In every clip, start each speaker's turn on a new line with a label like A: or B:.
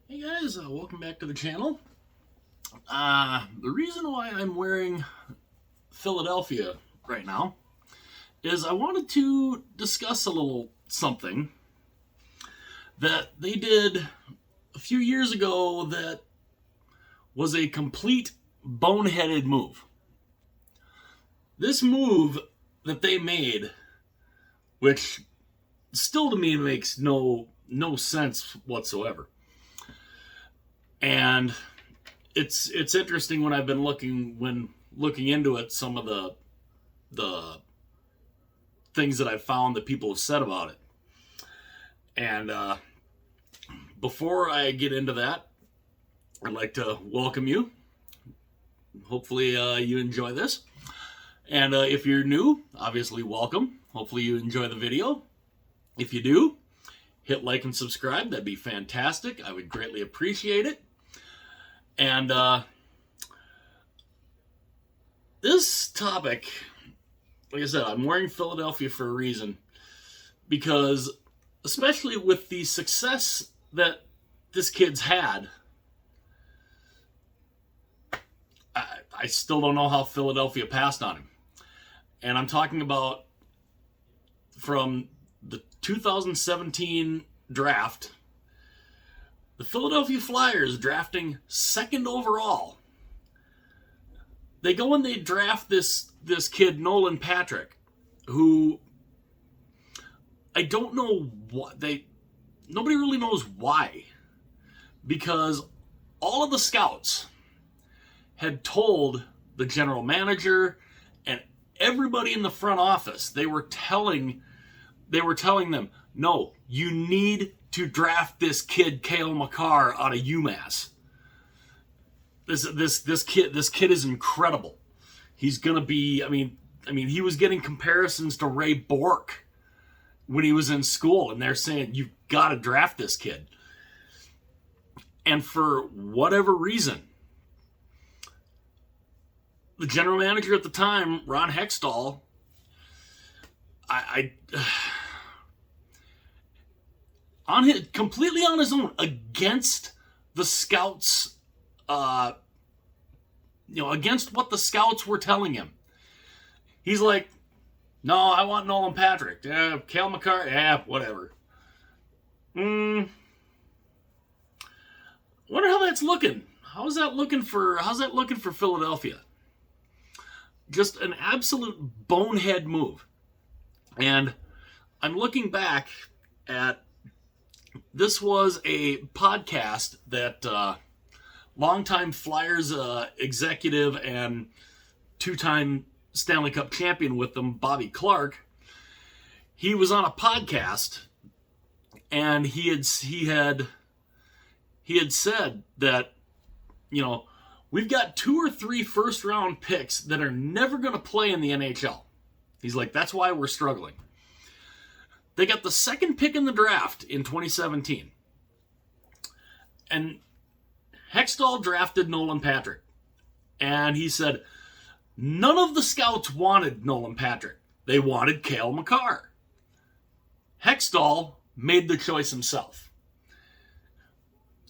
A: Hey guys, welcome back to the channel. The reason why I'm wearing Philadelphia right now is I wanted to discuss a little something that they did a few years ago that was a complete boneheaded move. This move that they made, which still to me makes no sense whatsoever. And it's interesting when I've been looking into it, some of the things that I've found that people have said about it. And before I get into that, I'd like to welcome you. Hopefully you enjoy this. And if you're new, obviously welcome. Hopefully you enjoy the video. If you do, hit like and subscribe. That'd be fantastic. I would greatly appreciate it. And this topic, like I said, I'm wearing Philadelphia for a reason. Because, especially with the success that this kid's had, I still don't know how Philadelphia passed on him. And I'm talking about from the 2017 draft, the Philadelphia Flyers drafting second overall. They go and they draft this kid, Nolan Patrick, who I don't know what nobody really knows why. Because all of the scouts had told the general manager and everybody in the front office, they were telling them, no, you need to draft this kid, Cale Makar, out of UMass. This kid is incredible. He's gonna be. I mean, he was getting comparisons to Ray Bork when he was in school, and they're saying you've got to draft this kid. And for whatever reason, the general manager at the time, Ron Hextall, completely on his own, against the scouts, against what the scouts were telling him. He's like, no, I want Nolan Patrick. Cale Makar, whatever. Wonder how that's looking. How's that looking for Philadelphia? Just an absolute bonehead move. And I'm looking back at, this was a podcast that longtime Flyers executive and two-time Stanley Cup champion with them, Bobby Clark, he was on a podcast, and he had said that, we've got 2 or 3 first-round picks that are never going to play in the NHL. He's like, that's why we're struggling. They got the second pick in the draft in 2017. And Hextall drafted Nolan Patrick. And he said, none of the scouts wanted Nolan Patrick. They wanted Cale Makar. Hextall made the choice himself,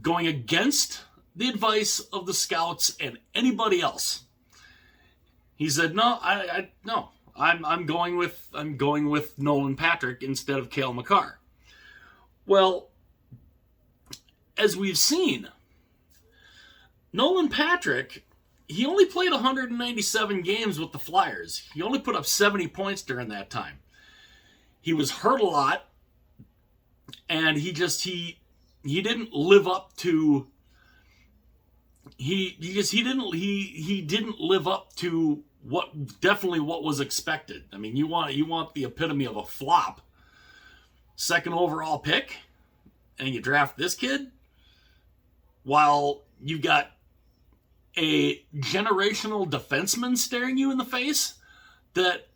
A: going against the advice of the scouts and anybody else. He said, no, I'm going with Nolan Patrick instead of Cale Makar. Well, as we've seen, Nolan Patrick, he only played 197 games with the Flyers. He only put up 70 points during that time. He was hurt a lot, and he didn't live up to he didn't live up to what was expected. I mean, you want the epitome of a flop. Second overall pick, and you draft this kid while you've got a generational defenseman staring you in the face that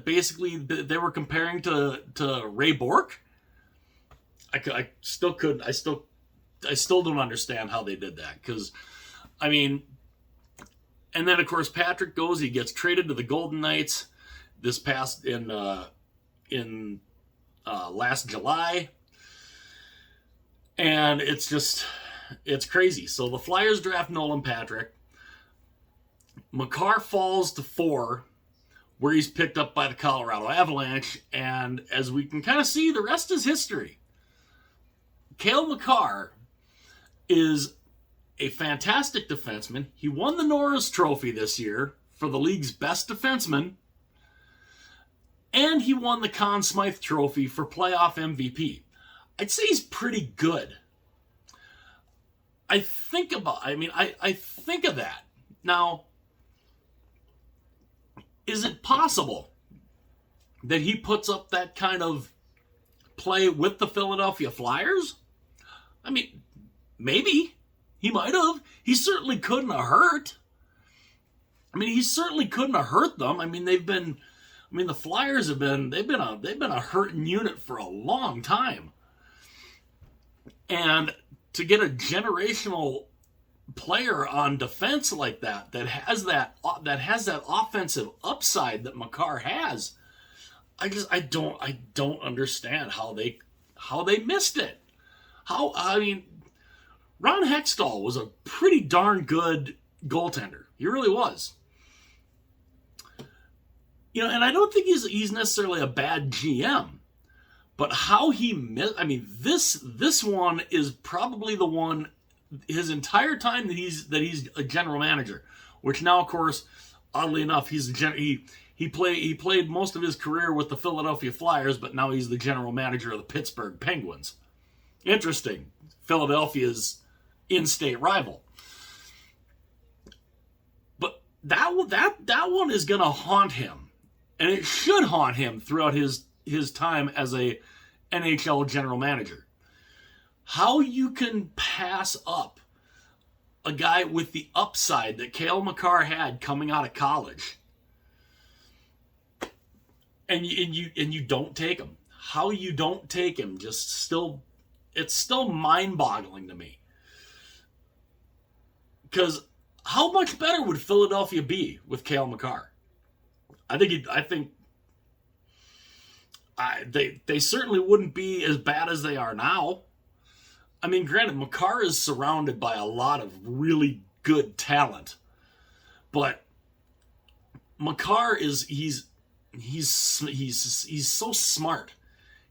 A: basically they were comparing to Ray Bork. I still don't understand how they did that, because and then of course Patrick goes, he gets traded to the Golden Knights this past in last July, and And it's crazy. So the Flyers draft Nolan Patrick. Makar falls to 4, where he's picked up by the Colorado Avalanche. And as we can kind of see, the rest is history. Cale Makar is a fantastic defenseman. He won the Norris Trophy this year for the league's best defenseman. And he won the Conn Smythe Trophy for playoff MVP. I'd say he's pretty good. I think of that. Now, is it possible that he puts up that kind of play with the Philadelphia Flyers? I mean, maybe. He might have. He certainly couldn't have hurt. He certainly couldn't have hurt them. The Flyers they've been a hurting unit for a long time. And to get a generational player on defense like that has that offensive upside that Makar has, I don't understand how they missed it. Ron Hextall was a pretty darn good goaltender. He really was. And I don't think he's necessarily a bad GM, but how he missed. This one is probably the one his entire time that he's a general manager. Which now, of course, oddly enough, he played most of his career with the Philadelphia Flyers, but now he's the general manager of the Pittsburgh Penguins. Interesting. Philadelphia's in-state rival. But that one is going to haunt him. And it should haunt him throughout his time as a NHL general manager. How you can pass up a guy with the upside that Cale Makar had coming out of college, and you don't take him. How you don't take him it's still mind-boggling to me. Because how much better would Philadelphia be with Cale Makar? They certainly wouldn't be as bad as they are now. Granted, Makar is surrounded by a lot of really good talent, but Makar he's so smart.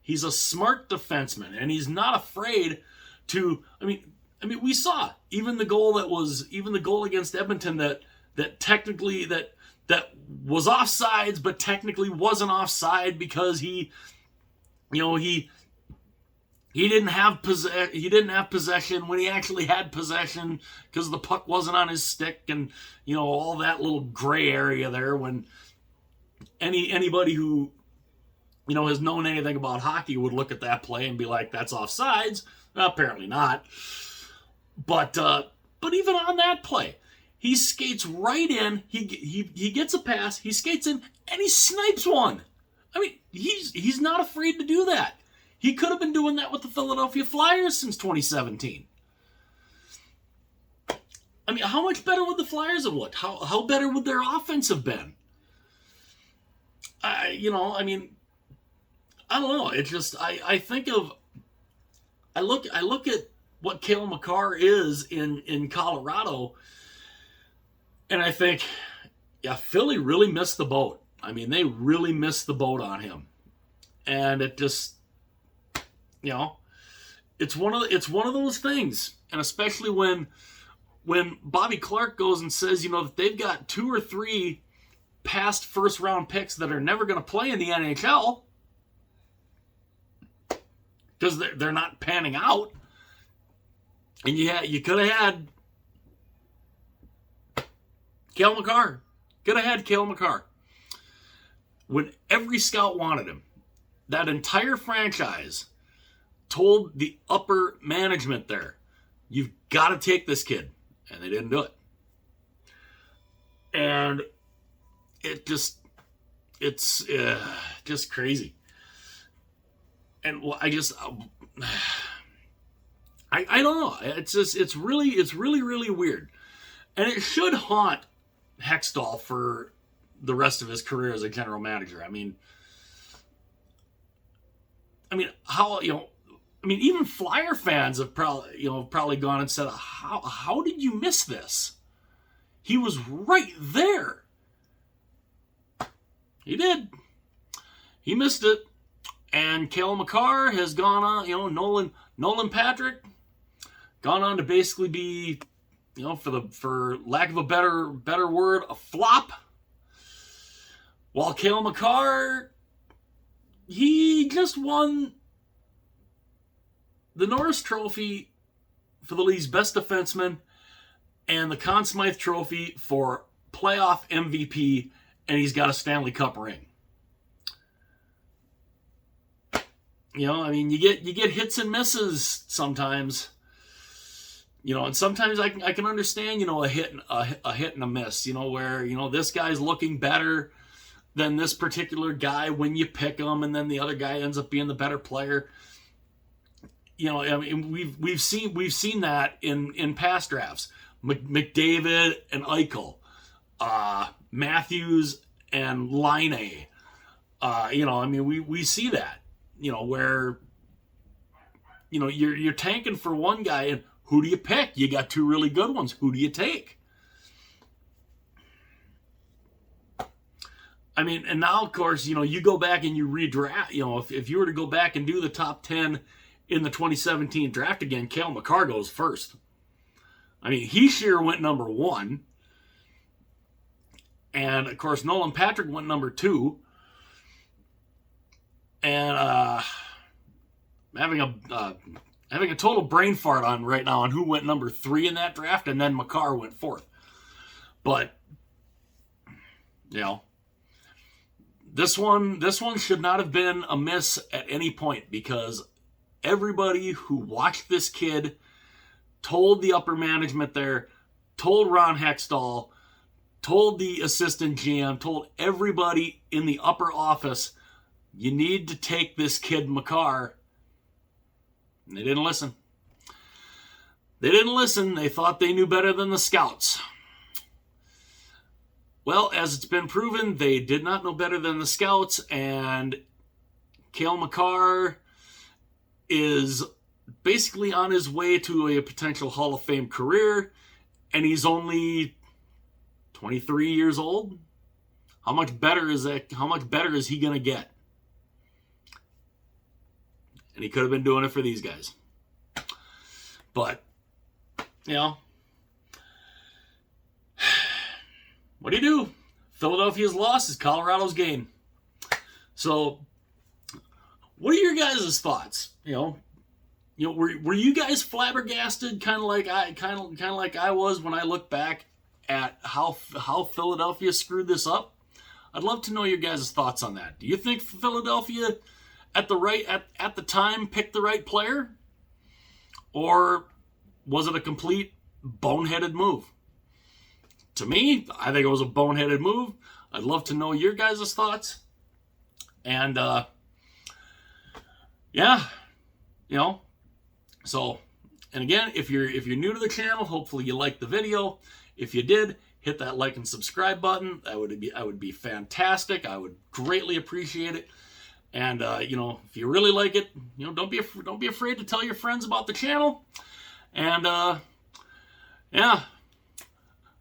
A: He's a smart defenseman, and he's not afraid to. We saw even the goal against Edmonton that technically that was offsides, but technically wasn't offside because he didn't have possession when he actually had possession because the puck wasn't on his stick, and all that little gray area there. When anybody who has known anything about hockey would look at that play and be like, "That's offsides." Well, apparently not. But even on that play, he skates right in. He gets a pass. He skates in and he snipes one. He's not afraid to do that. He could have been doing that with the Philadelphia Flyers since 2017. How much better would the Flyers have looked? How better would their offense have been? I don't know. It just I look at what Cale Makar is in Colorado, and I think, yeah, Philly really missed the boat. They really missed the boat on him, and it just, it's one of those things, and especially when Bobby Clark goes and says, that they've got 2 or 3 past first round picks that are never going to play in the NHL because they're not panning out, and you could have had Cale Makar. Could have had Cale Makar. When every scout wanted him, that entire franchise told the upper management there, "You've got to take this kid," and they didn't do it. And it's just crazy. And I don't know. It's really weird, and it should haunt Hextall for the rest of his career as a general manager. How I mean, even Flyer fans have probably gone and said, how did you miss this? He was right there. He did. He missed it. And Cale Makar has gone on, Nolan Patrick, gone on to basically be, for lack of a better word, a flop. While Cale Makar, he just won the Norris Trophy for the league's best defenseman and the Conn Smythe Trophy for playoff MVP, and he's got a Stanley Cup ring. I mean, you get hits and misses sometimes. And sometimes I can understand, a hit and a miss, where, this guy's looking better than this particular guy when you pick him, and then the other guy ends up being the better player. I mean, we've seen that in past drafts. McDavid and Eichel, Matthews and Laine. I mean, we see that. Where you're tanking for one guy, and who do you pick? You got two really good ones. Who do you take? I mean, and now, of course, you go back and you redraft. If you were to go back and do the top 10 in the 2017 draft again, Cale Makar goes first. I mean, he sure went number 1. And, of course, Nolan Patrick went number 2. And having a total brain fart on right now on who went number 3 in that draft, and then Makar went 4th. But this one should not have been a miss at any point, because everybody who watched this kid told the upper management there, told Ron Hextall, told the assistant GM, told everybody in the upper office, you need to take this kid Makar. And they didn't listen. They thought they knew better than the scouts. Well, as it's been proven, they did not know better than the scouts, and Cale Makar is basically on his way to a potential Hall of Fame career, and he's only 23 years old. How much better is that? How much better is he going to get? And he could have been doing it for these guys. But, what do you do? Philadelphia's loss is Colorado's gain. So, what are your guys' thoughts? Were you guys flabbergasted, kind of like I was when I look back at how Philadelphia screwed this up? I'd love to know your guys' thoughts on that. Do you think Philadelphia at the time picked the right player, or was it a complete boneheaded move? To me, I think it was a boneheaded move. I'd love to know your guys' thoughts. And so, and again, if you're new to the channel, hopefully you liked the video. If you did, hit that like and subscribe button. That would be fantastic. I would greatly appreciate it. And if you really like it, don't be afraid to tell your friends about the channel. And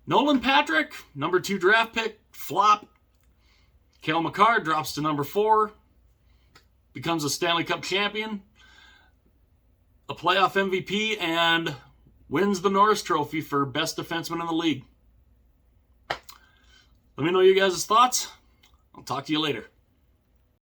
A: Nolan Patrick, number 2 draft pick, flop. Cale Makar drops to number 4, becomes a Stanley Cup champion, a playoff MVP, and wins the Norris Trophy for best defenseman in the league. Let me know your guys' thoughts. I'll talk to you later.